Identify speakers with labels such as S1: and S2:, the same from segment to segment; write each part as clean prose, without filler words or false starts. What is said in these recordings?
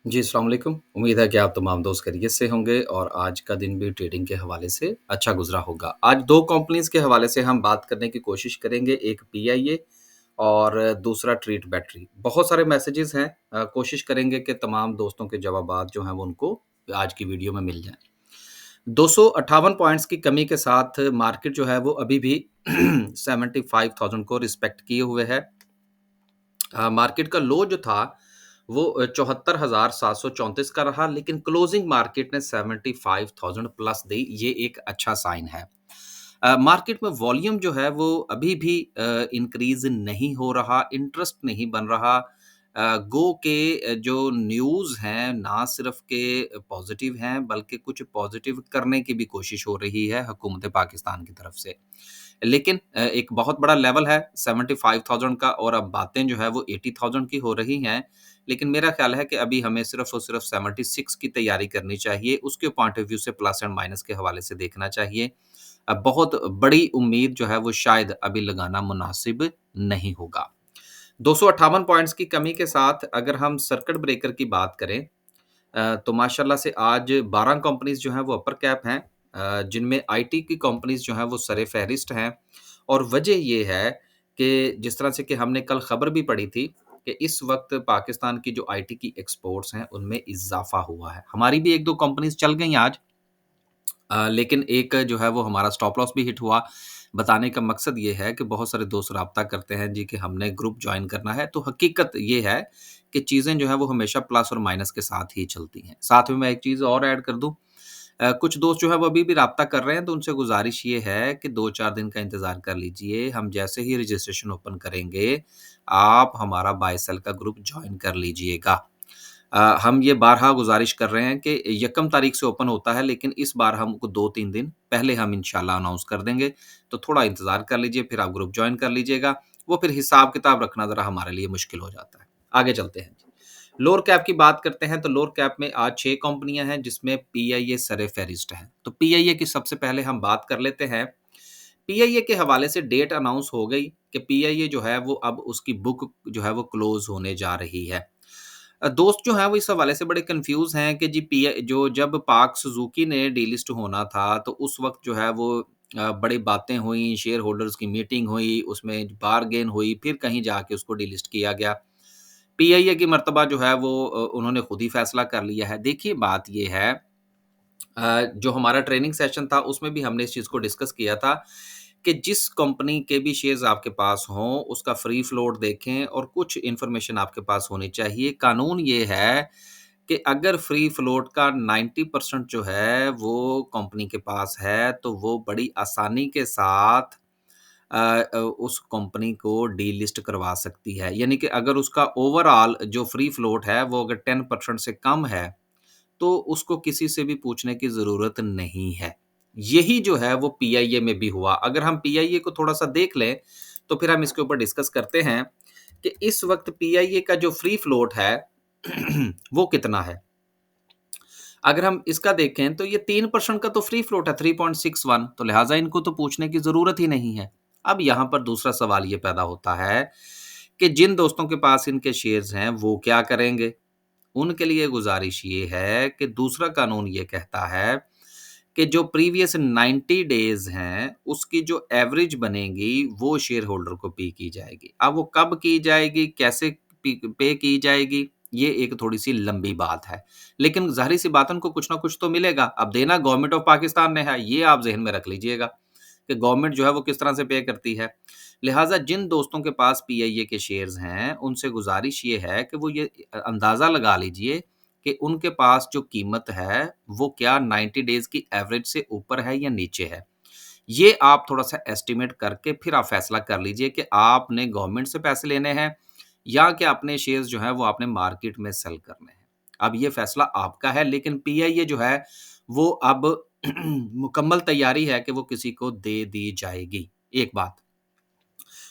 S1: जी, अस्सलाम वालेकुम। उम्मीद है कि आप तमाम दोस्त खैरियत से होंगे और आज का दिन भी ट्रेडिंग के हवाले से अच्छा गुज़रा होगा। आज 2 कंपनीज़ के हवाले से हम बात करने की कोशिश करेंगे, एक पीआईए और दूसरा ट्रीट बैटरी। बहुत सारे मैसेजेस हैं कोशिश करेंगे कि तमाम दोस्तों के जवाबात जो हैं वो उनको आज की वीडियो में मिल जाएँ। 258 पॉइंट्स की कमी के साथ मार्केट जो है वो अभी भी 75,000 को रिस्पेक्ट किए हुए है। मार्केट का लो जो था वो 74,734 का रहा, लेकिन क्लोजिंग मार्केट ने 75,000 प्लस दी। ये एक अच्छा साइन है। मार्केट में वॉल्यूम जो है वो अभी भी इंक्रीज नहीं हो रहा, इंटरेस्ट नहीं बन रहा। गो के जो न्यूज़ हैं ना सिर्फ के पॉजिटिव हैं बल्कि कुछ पॉजिटिव करने की भी कोशिश हो रही है हुकूमत पाकिस्तान की तरफ से। लेकिन एक बहुत बड़ा लेवल है 75,000 का और अब बातें जो है वो 80,000 की हो रही हैं। लेकिन मेरा ख़्याल है कि अभी हमें सिर्फ़ और सिर्फ़ 76 की तैयारी करनी चाहिए। उसके पॉइंट ऑफ व्यू से प्लस एंड माइनस के हवाले से देखना चाहिए। बहुत बड़ी उम्मीद जो है वो शायद अभी लगाना मुनासिब नहीं होगा। 258 पॉइंट्स की कमी के साथ अगर हम सर्किट ब्रेकर की बात करें तो माशाल्लाह से आज 12 कंपनीज़ जो हैं वो अपर कैप हैं, जिनमें आईटी की कंपनीज़ जो हैं वो सर-ए-फ़हरिस्त हैं और वजह ये है कि जिस तरह से कि हमने कल खबर भी पढ़ी थी कि इस वक़्त पाकिस्तान की जो आईटी की एक्सपोर्ट्स हैं उनमें इज़ाफ़ा हुआ है। हमारी भी 1-2 कंपनीज़ चल गई आज, लेकिन एक जो है वो हमारा स्टॉप लॉस भी हिट हुआ। बताने का मकसद ये है कि बहुत सारे दोस्त राब्ता करते हैं जी कि हमने ग्रुप जॉइन करना है, तो हकीकत ये है कि चीज़ें जो हैं वो हमेशा प्लस और माइनस के साथ ही चलती हैं। साथ में मैं एक चीज़ और ऐड कर दूँ, कुछ दोस्त जो हैं वो अभी भी राब्ता कर रहे हैं, तो उनसे गुज़ारिश ये है कि 2-4 दिन का इंतज़ार कर लीजिए। हम जैसे ही रजिस्ट्रेशन ओपन करेंगे, आप हमारा बाय सेल का ग्रुप जॉइन कर लीजिएगा। हम ये बारहा गुज़ारिश कर रहे हैं कि यकम तारीख से ओपन होता है, लेकिन इस बार हमको 2-3 दिन पहले हम इंशाल्लाह अनाउंस कर देंगे। तो थोड़ा इंतज़ार कर लीजिए, फिर आप ग्रुप जॉइन कर लीजिएगा। वो फिर हिसाब-किताब रखना ज़रा हमारे लिए मुश्किल हो जाता है। आगे चलते हैं। लोअर कैप की बात करते हैं, तो लोअर कैप में आज 6 कंपनियाँ हैं, जिसमें पीआईए सर-ए-फ़हरिस्त है। तो पीआईए की सबसे पहले हम बात कर लेते हैं। पीआईए के हवाले से डेट अनाउंस हो गई कि पीआईए जो है वो अब उसकी बुक जो है वो क्लोज़ होने जा रही है। दोस्त जो हैं वो इस हवाले से बड़े कन्फ्यूज़ हैं कि जी पी जो जब पार्क सुज़ुकी ने डीलिस्ट होना था, तो उस वक़्त जो है वो बड़ी बातें हुई, शेयर होल्डर्स की मीटिंग हुई, उसमें बारगेन हुई, फिर कहीं जाके उसको डीलिस्ट किया गया। पीआईए की मर्तबा जो है वो उन्होंने खुद ही फ़ैसला कर लिया है। देखिए बात ये है, जो हमारा ट्रेनिंग सेशन था उसमें भी हमने इस चीज़ को डिस्कस किया था कि जिस कंपनी के भी शेयर्स आपके पास हों, उसका फ्री फ्लोट देखें और कुछ इन्फॉर्मेशन आपके पास होनी चाहिए। कानून ये है कि अगर फ्री फ्लोट का 90% जो है वो कंपनी के पास है, तो वो बड़ी आसानी के साथ उस कंपनी को डीलिस्ट करवा सकती है। यानी कि अगर उसका ओवरऑल जो फ्री फ्लोट है वो अगर 10% से कम है, तो उसको किसी से भी पूछने की ज़रूरत नहीं है। यही जो है वो पीआईए में भी हुआ। अगर हम पीआईए को थोड़ा-सा देख लें, तो फिर हम इसके ऊपर डिस्कस करते हैं कि इस वक़्त पीआईए का जो फ्री फ्लोट है वो कितना है? अगर हम इसका देखें तो ये 3% का तो फ्री फ्लोट है, 3.61, तो लिहाज़ा इनको तो पूछने की ज़रूरत ही नहीं है। अब यहाँ पर दूसरा सवाल ये पैदा होता है कि जिन दोस्तों के पास इनके शेयर्स हैं वो क्या करेंगे? उनके लिए गुज़ारिश ये है कि दूसरा कानून ये कहता है कि जो प्रीवियस 90 डेज़ हैं, उसकी जो एवरेज बनेगी, वो शेयर होल्डर को पे की जाएगी। अब वो कब की जाएगी, कैसे पे की जाएगी, ये एक थोड़ी-सी लंबी बात है। लेकिन ज़ाहिर-सी बात है उनको कुछ ना कुछ तो मिलेगा। अब देना गवर्नमेंट ऑफ पाकिस्तान ने है, ये आप ज़हन में रख लीजिएगा कि गवर्नमेंट जो है वो किस तरह से पे करती है। लिहाज़ा जिन दोस्तों के पास पीआईए के शेयर्स हैं, उनसे गुज़ारिश ये है कि वो ये अंदाज़ा लगा लीजिए कि उनके पास जो कीमत है, वो क्या 90 डेज़ की एवरेज से ऊपर है या नीचे है। ये आप थोड़ा-सा एस्टिमेट करके फिर आप फ़ैसला कर लीजिए कि आपने गवर्नमेंट से पैसे लेने हैं या कि अपने शेयर्स जो हैं वो आपने मार्केट में सेल करने हैं। अब ये फ़ैसला आपका है, लेकिन पीआईए जो है वो अब मुकम्मल तैयारी है कि वो किसी को दे दी जाएगी, एक बात।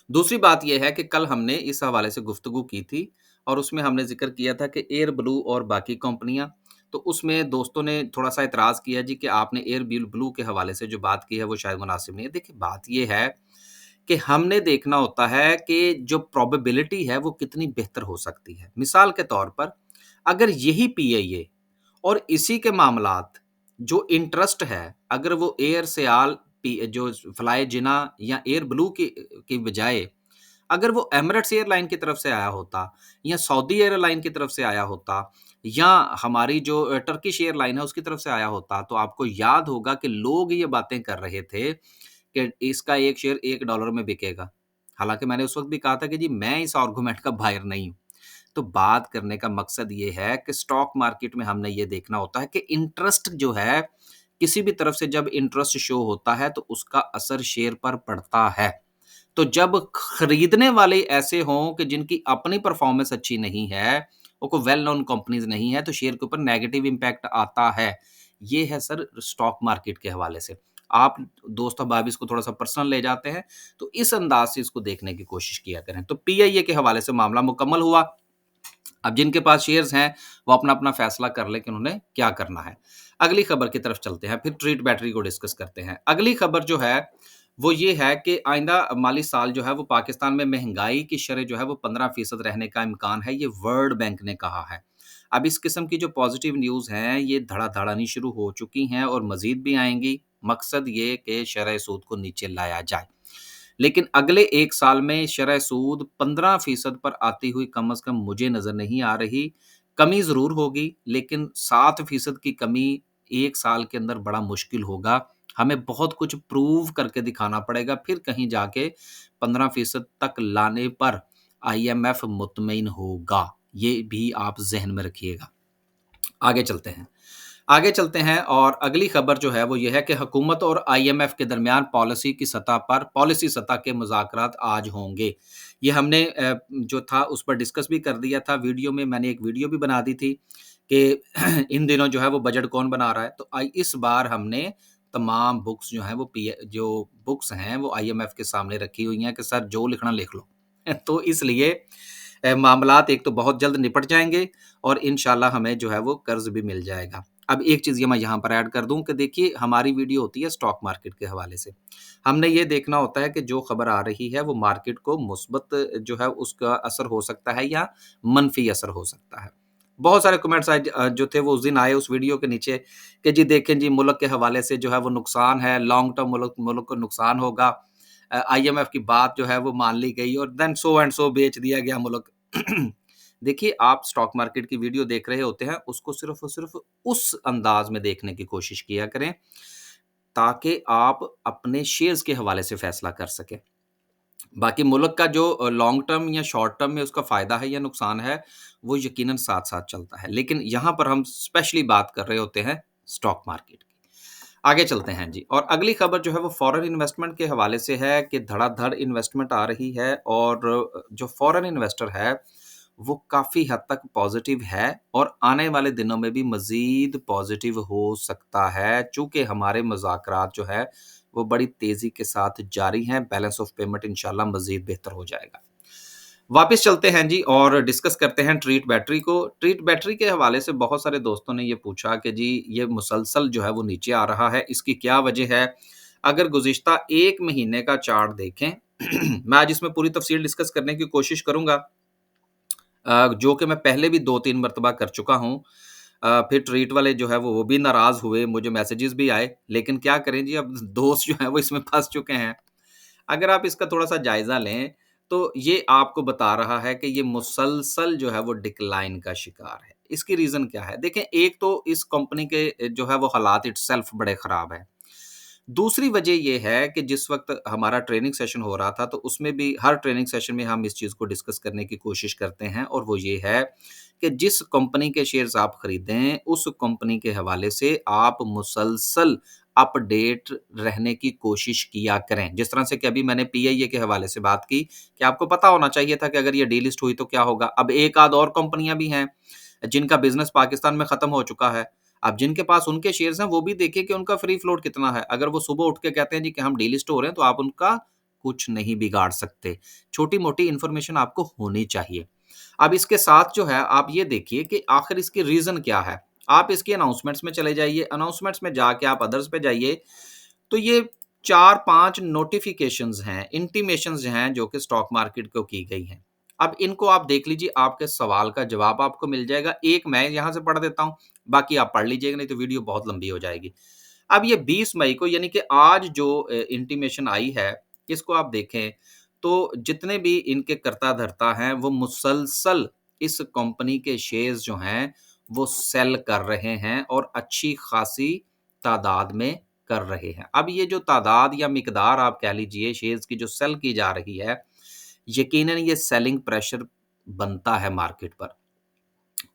S1: दूसरी बात ये है कि कल हमने इस हवाले से गुफ्तगू की थी और उसमें हमने ज़िक्र किया था कि एयर ब्लू और बाकी कंपनियाँ, तो उसमें दोस्तों ने थोड़ा-सा एतराज़ किया जी कि आपने एयर ब्लू के हवाले से जो बात की है वो शायद मुनासिब नहीं है। देखिए बात ये है कि हमने देखना होता है कि जो प्रोबेबिलिटी है वो कितनी बेहतर हो सकती है। मिसाल के तौर पर अगर यही पीआईए और इसी के मामलात जो इंटरेस्ट है, अगर वो एयर सयाल जो फ्लाई जिना या एयर ब्लू की बजाय अगर वो एमिरेट्स एयरलाइन की तरफ से आया होता या सऊदी एयरलाइन की तरफ से आया होता या हमारी जो टर्किश एयरलाइन है उसकी तरफ से आया होता, तो आपको याद होगा कि लोग ये बातें कर रहे थे कि इसका एक शेयर $1 में बिकेगा। हालांकि मैंने उस वक्त भी कहा था कि जी मैं इस आर्गूमेंट का बायर नहीं हूं। तो बात करने का मकसद ये है कि स्टॉक मार्केट में हमने ये देखना होता है कि इंटरेस्ट जो है, किसी भी तरफ से जब इंटरेस्ट शो होता है तो उसका असर शेयर पर पड़ता है। तो जब खरीदने वाले ऐसे हों कि जिनकी अपनी परफॉर्मेंस अच्छी नहीं है, वो कोई वेल नोन कंपनीज नहीं है, तो शेयर के ऊपर नेगेटिव इंपैक्ट आता है। ये है सर स्टॉक मार्केट के हवाले से। आप दोस्त अहबाब इसको थोड़ा-सा पर्सनल ले जाते हैं, तो इस अंदाज से इसको देखने की कोशिश किया करें। तो पीआईए के हवाले से मामला मुकम्मल हुआ। अब जिनके पास शेयर्स हैं, वो अपना-अपना फैसला कर लें कि उन्होंने क्या करना है। अगली खबर की तरफ चलते हैं, फिर ट्रीट बैटरी को डिस्कस करते हैं। अगली खबर जो है, वो ये है कि आइंदा माली साल जो है, वो पाकिस्तान में महँगाई की शरह जो है, वो 15% रहने का इम्कान है, ये वर्ल्ड बैंक ने कहा है। अब इस किस्म की जो पॉज़िटिव न्यूज़ हैं, ये धड़ाधड़ आनी शुरू हो चुकी हैं और मज़ीद भी आएँगी। मकसद ये कि शरह सूद को नीचे लाया जाए। लेकिन अगले 1 साल में शरह सूद 15% पर आती हुई कम से कम मुझे नज़र नहीं आ रही। कमी ज़रूर होगी, लेकिन 7% की कमी 1 साल के अंदर बड़ा मुश्किल होगा। हमें बहुत कुछ प्रूव करके दिखाना पड़ेगा, फिर कहीं जाके 15% तक लाने पर आईएमएफ मुतमईन होगा। ये भी आप ज़हन में रखिएगा। आगे चलते हैं। आगे चलते हैं और अगली खबर जो है वो ये है कि हुकूमत और आईएमएफ के दरमियान पॉलिसी सतह के मुज़ाकरात आज होंगे। ये हमने जो था उस पर डिस्कस भी कर दिया था वीडियो में, मैंने एक वीडियो भी बना दी थी कि इन दिनों जो है वो बजट कौन बना रहा है। तो इस बार हमने तमाम बुक्स जो हैं वो जो बुक्स हैं वो आईएमएफ के सामने रखी हुई हैं कि सर जो लिखना लिख लो। तो इसलिए मामलात एक तो बहुत जल्द निपट जाएँगे और इंशाल्लाह हमें जो है वो कर्ज़ भी मिल जाएगा। अब एक चीज़ ये मैं यहाँ पर ऐड कर दूँ कि देखिए हमारी वीडियो होती है स्टॉक मार्केट के हवाले से। हमने ये देखना होता है कि जो खबर आ रही है वो मार्केट को मुस्बत जो है उसका असर हो सकता है या मनफ़ी असर हो सकता है। बहुत सारे कमेंट्स आए जो थे वो उस दिन आए उस वीडियो के नीचे कि जी देखें जी मुल्क के हवाले से जो है वो नुकसान है, लॉन्ग टर्म मुल्क मुल्क को नुकसान होगा। आईएमएफ की बात जो है वो मान ली गई और देन सो एंड सो बेच दिया गया मुल्क। देखिए, आप स्टॉक मार्केट की वीडियो देख रहे होते हैं, उसको सिर्फ़ और सिर्फ़ उस अंदाज़ में देखने की कोशिश किया करें, ताकि आप अपने शेयर्स के हवाले से फ़ैसला कर सकें। बाकी मुल्क का जो लॉन्ग टर्म या शॉर्ट टर्म में उसका फ़ायदा है या नुकसान है, वो यकीनन साथ-साथ चलता है। लेकिन यहाँ पर हम स्पेशली बात कर रहे होते हैं स्टॉक मार्केट की। आगे चलते हैं जी और अगली खबर जो है वो फ़ॉरेन इन्वेस्टमेंट के हवाले से है कि धड़ाधड़ इन्वेस्टमेंट आ रही है और जो फ़ॉरेन इन्वेस्टर है, वो काफ़ी हद तक पॉज़िटिव है और आने वाले दिनों में भी मज़ीद पॉज़िटिव हो सकता है, चूँकि हमारे मुज़ाकरात जो है, वो बड़ी तेज़ी के साथ जारी हैं, बैलेंस ऑफ पेमेंट इंशाल्लाह मज़ीद बेहतर हो जाएगा। वापस चलते हैं जी और डिस्कस करते हैं ट्रीट बैटरी को। ट्रीट बैटरी के हवाले से बहुत सारे दोस्तों ने ये पूछा कि जी ये मुसलसल जो है वो नीचे आ रहा है, इसकी क्या वजह है? अगर गुज़िश्ता 1 महीने का चार्ट देखें मैं आज इसमें पूरी तफ़सील डिस्कस करने की कोशिश करूँगा जो कि मैं पहले भी 2-3 मर्तबा कर चुका हूँ। फिर ट्रीट वाले जो है वो भी नाराज़ हुए, मुझे मैसेजेस भी आए, लेकिन क्या करें जी अब दोस्त जो हैं वो इसमें फँस चुके हैं। अगर आप इसका थोड़ा-सा जायज़ा लें, तो ये आपको बता रहा है कि ये मुसलसल जो है वो डिक्लाइन का शिकार है। इसकी रीज़न क्या है? देखें एक तो इस कंपनी के जो है वो हालात इटसेल्फ बड़े ख़राब हैं। दूसरी वजह ये है कि जिस वक़्त हमारा ट्रेनिंग सेशन हो रहा था, तो उसमें भी हर ट्रेनिंग सेशन में हम इस चीज़ को डिस्कस करने की कोशिश करते हैं और वो ये है कि जिस कंपनी के शेयर्स आप खरीदें, उस कंपनी के हवाले से आप मुसलसल अपडेट रहने की कोशिश किया करें। जिस तरह से कि अभी मैंने पीआईए के हवाले से बात की कि आपको पता होना चाहिए था कि अगर ये डीलिस्ट हुई तो क्या होगा। अब एक आध और कंपनियाँ भी हैं, जिनका बिज़नेस पाकिस्तान में ख़त्म हो चुका है। अब जिनके पास उनके शेयर्स हैं, वो भी देखिए कि उनका फ्री फ्लोट कितना है। अगर वो सुबह उठ के कहते हैं जी कि हम डीलिस्ट हो रहे हैं, तो आप उनका कुछ नहीं बिगाड़ सकते। छोटी-मोटी इन्फॉर्मेशन आपको होनी चाहिए। अब इसके साथ जो है, आप ये देखिए कि आखिर इसकी रीज़न क्या है? आप इसकी अनाउंसमेंट्स में चले जाइए, अनाउंसमेंट्स में जाके आप अदर्स पे जाइए, तो ये 4-5 नोटिफ़िकेशंस हैं, इंटिमेशंस हैं, जो कि स्टॉक मार्केट को की गई हैं। अब इनको आप देख लीजिए, आपके सवाल का जवाब आपको मिल जाएगा। एक मैं यहाँ से पढ़ देता हूँ, बाकी आप पढ़ लीजिएगा, नहीं तो वीडियो बहुत लंबी हो जाएगी। अब ये 20 मई को यानी कि आज जो इंटीमेशन आई है, इसको आप देखें तो जितने भी इनके कर्ता-धर्ता हैं, वो मुसलसल इस कंपनी के शेयर्स जो हैं, वो सेल कर रहे हैं और अच्छी खासी तादाद में कर रहे हैं। अब ये जो तादाद या मिकदार आप कह लीजिए शेयर्स की जो सेल की जा रही है, यकीनन ये सेलिंग प्रेशर बनता है मार्केट पर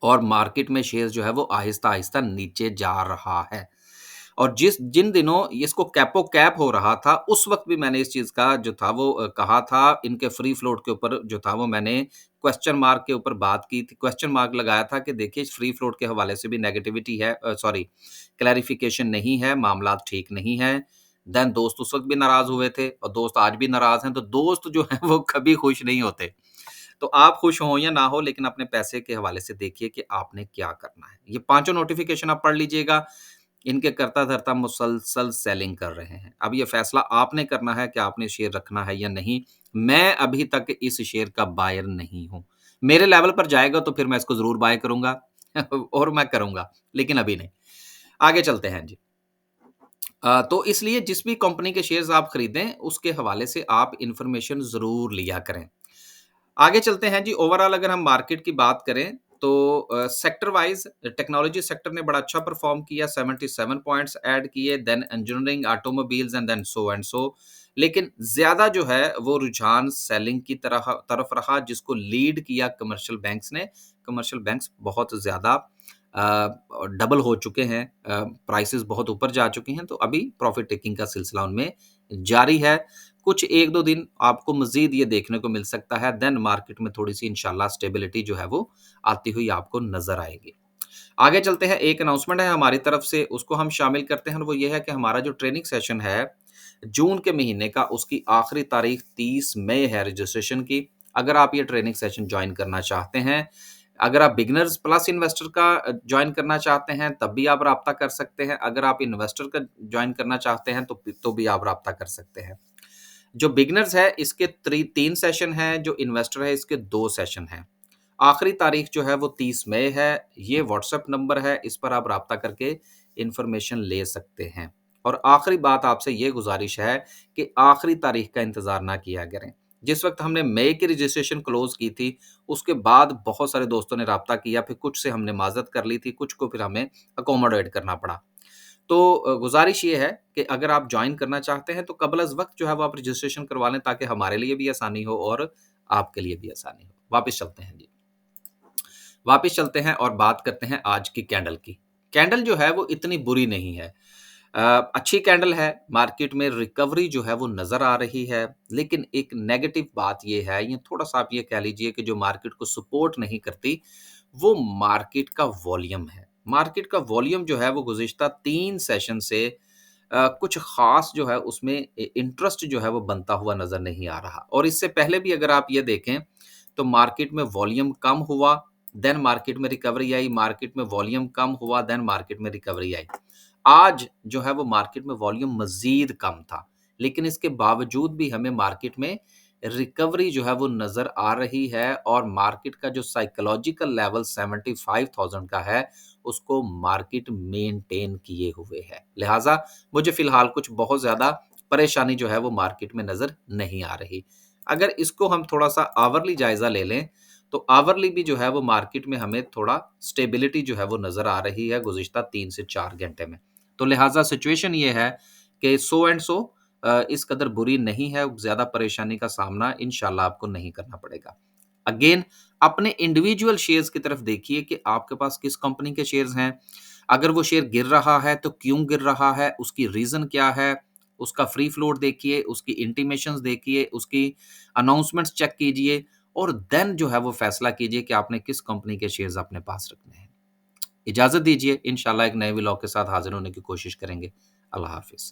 S1: और मार्केट में शेयर्स जो है वो आहिस्ता-आहिस्ता नीचे जा रहा है। और जिन दिनों इसको कैपो कैप हो रहा था, उस वक़्त भी मैंने इस चीज़ का जो था वो कहा था, इनके फ्री फ्लोट के ऊपर जो था वो मैंने क्वेश्चन मार्क के ऊपर बात की थी, क्वेश्चन मार्क लगाया था कि देखिए फ्री फ्लोट के हवाले से भी नेगेटिविटी है, सॉरी क्लैरिफिकेशन नहीं है, मामलात ठीक नहीं हैं। देन दोस्त उस वक़्त भी नाराज़ हुए थे और दोस्त आज भी नाराज़ हैं, तो दोस्त जो हैं वो कभी खुश नहीं होते। तो आप खुश हों या ना हो, लेकिन अपने पैसे के हवाले से देखिए कि आपने क्या करना है। ये पाँचों नोटिफ़िकेशन आप पढ़ लीजिएगा, इनके कर्ता-धर्ता मुसलसल सेलिंग कर रहे हैं। अब ये फैसला आपने करना है कि आपने शेयर रखना है या नहीं। मैं अभी तक इस शेयर का बायर नहीं हूँ। मेरे लेवल पर जाएगा तो फिर मैं इसको ज़रूर बाय करूँगा और मैं करूँगा, लेकिन अभी नहीं। आगे चलते हैं जी। तो इसलिए जिस भी कंपनी के शेयर्स आप खरीदें, उसके हवाले से आप इन्फॉर्मेशन ज़रूर लिया करें। आगे चलते हैं जी, ओवरऑल अगर हम मार्केट की बात करें तो सेक्टर वाइज टेक्नोलॉजी सेक्टर ने बड़ा अच्छा परफॉर्म किया, 77 पॉइंट्स ऐड किए, then engineering, automobiles and so लेकिन ज्यादा जो है वो रुझान सेलिंग की तरफ रहा, जिसको लीड किया कमर्शियल बैंक्स ने। कमर्शियल बैंक्स बहुत ज्यादा डबल हो चुके हैं, प्राइसेस बहुत ऊपर जा चुकी हैं, तो अभी प्रॉफिट टेकिंग का सिलसिला उनमें जारी है। कुछ 1-2 दिन आपको मज़ीद ये देखने को मिल सकता है, देन मार्केट में थोड़ी-सी इंशाल्लाह स्टेबिलिटी जो है वो आती हुई आपको नज़र आएगी। आगे चलते हैं, एक अनाउंसमेंट है हमारी तरफ से, उसको हम शामिल करते हैं और वो ये है कि हमारा जो ट्रेनिंग सेशन है, जून के महीने का, उसकी आखिरी तारीख 30 मई है रजिस्ट्रेशन की। अगर आप ये ट्रेनिंग सेशन जॉइन करना चाहते हैं, अगर आप बिगिनर्स प्लस इन्वेस्टर का जॉइन करना चाहते हैं, तब भी आप राब्ता कर सकते हैं। अगर आप इन्वेस्टर का जॉइन करना चाहते हैं, तो भी आप राब्ता कर सकते हैं। जो बिगिनर्स है इसके 3 सेशन हैं, जो इन्वेस्टर है इसके 2 सेशन हैं। आखिरी तारीख जो है वो 30 मई है। ये व्हाट्सएप नंबर है, इस पर आप राब्ता करके इन्फॉर्मेशन ले सकते हैं। और आखिरी बात आपसे ये गुज़ारिश है कि आखिरी तारीख का इंतज़ार ना किया करें। जिस वक़्त हमने मई की रजिस्ट्रेशन क्लोज़ की थी, उसके बाद बहुत सारे दोस्तों ने राब्ता किया, फिर कुछ से हमने माज़रत कर ली थी, कुछ को फिर हमें अकोमोडेट करना पड़ा। तो गुज़ारिश ये है कि अगर आप जॉइन करना चाहते हैं तो क़ब्ल अज़ वक़्त जो है वो आप रजिस्ट्रेशन करवा लें, ताकि हमारे लिए भी आसानी हो और आपके लिए भी आसानी हो। वापस चलते हैं जी। वापस चलते हैं और बात करते हैं आज की कैंडल की। कैंडल जो है वो इतनी बुरी नहीं है। अ, अच्छी कैंडल है, मार्केट में रिकवरी जो है वो नज़र आ रही है, लेकिन एक नेगेटिव बात ये है, ये थोड़ा-सा आप ये कह लीजिए कि जो मार्केट को सपोर्ट नहीं करती, वो मार्केट का वॉल्यूम है। मार्केट का वॉल्यूम जो है वो गुज़िश्ता 3 सेशन से कुछ ख़ास जो है उसमें इंटरेस्ट जो है वो बनता हुआ नज़र नहीं आ रहा, और इससे पहले भी अगर आप ये देखें तो मार्केट में वॉल्यूम कम हुआ, देन मार्केट में रिकवरी आई, मार्केट में वॉल्यूम कम हुआ, देन मार्केट में रिकवरी आई। आज जो है वो मार्केट में वॉल्यूम मज़ीद कम था, लेकिन इसके बावजूद भी हमें मार्केट में रिकवरी जो है वो नज़र आ रही है, और मार्केट का जो साइकोलॉजिकल लेवल 75,000 का है, उसको मार्केट मेंटेन किए हुए है। लिहाज़ा मुझे फ़िलहाल कुछ बहुत ज़्यादा परेशानी जो है वो मार्केट में नज़र नहीं आ रही। अगर इसको हम थोड़ा-सा आवरली जायज़ा ले लें, तो आवरली भी जो है वो मार्केट में हमें थोड़ा स्टेबिलिटी जो है वो नज़र आ रही है गुज़िश्ता 3 से 4 घंटे में। तो लिहाज़ा सिचुएशन ये है कि सो एंड सो इस कदर बुरी नहीं है, ज़्यादा परेशानी का सामना इंशाल्लाह आपको नहीं करना पड़ेगा। अगेन अपने इंडिविजुअल शेयर्स की तरफ देखिए कि आपके पास किस कंपनी के शेयर्स हैं। अगर वो शेयर गिर रहा है तो क्यों गिर रहा है, उसकी रीज़न क्या है? उसका फ्री फ्लोट देखिए, उसकी इंटीमेशंस देखिए, उसकी अनाउंसमेंट्स चेक कीजिए, और देन जो है वो फैसला कीजिए कि आपने किस कंपनी के शेयर्स अपने पास रखने हैं। इजाज़त दीजिए, इंशाल्लाह एक नए व्लॉग के साथ हाज़िर होने की कोशिश करेंगे। अल्लाह हाफ़िज़।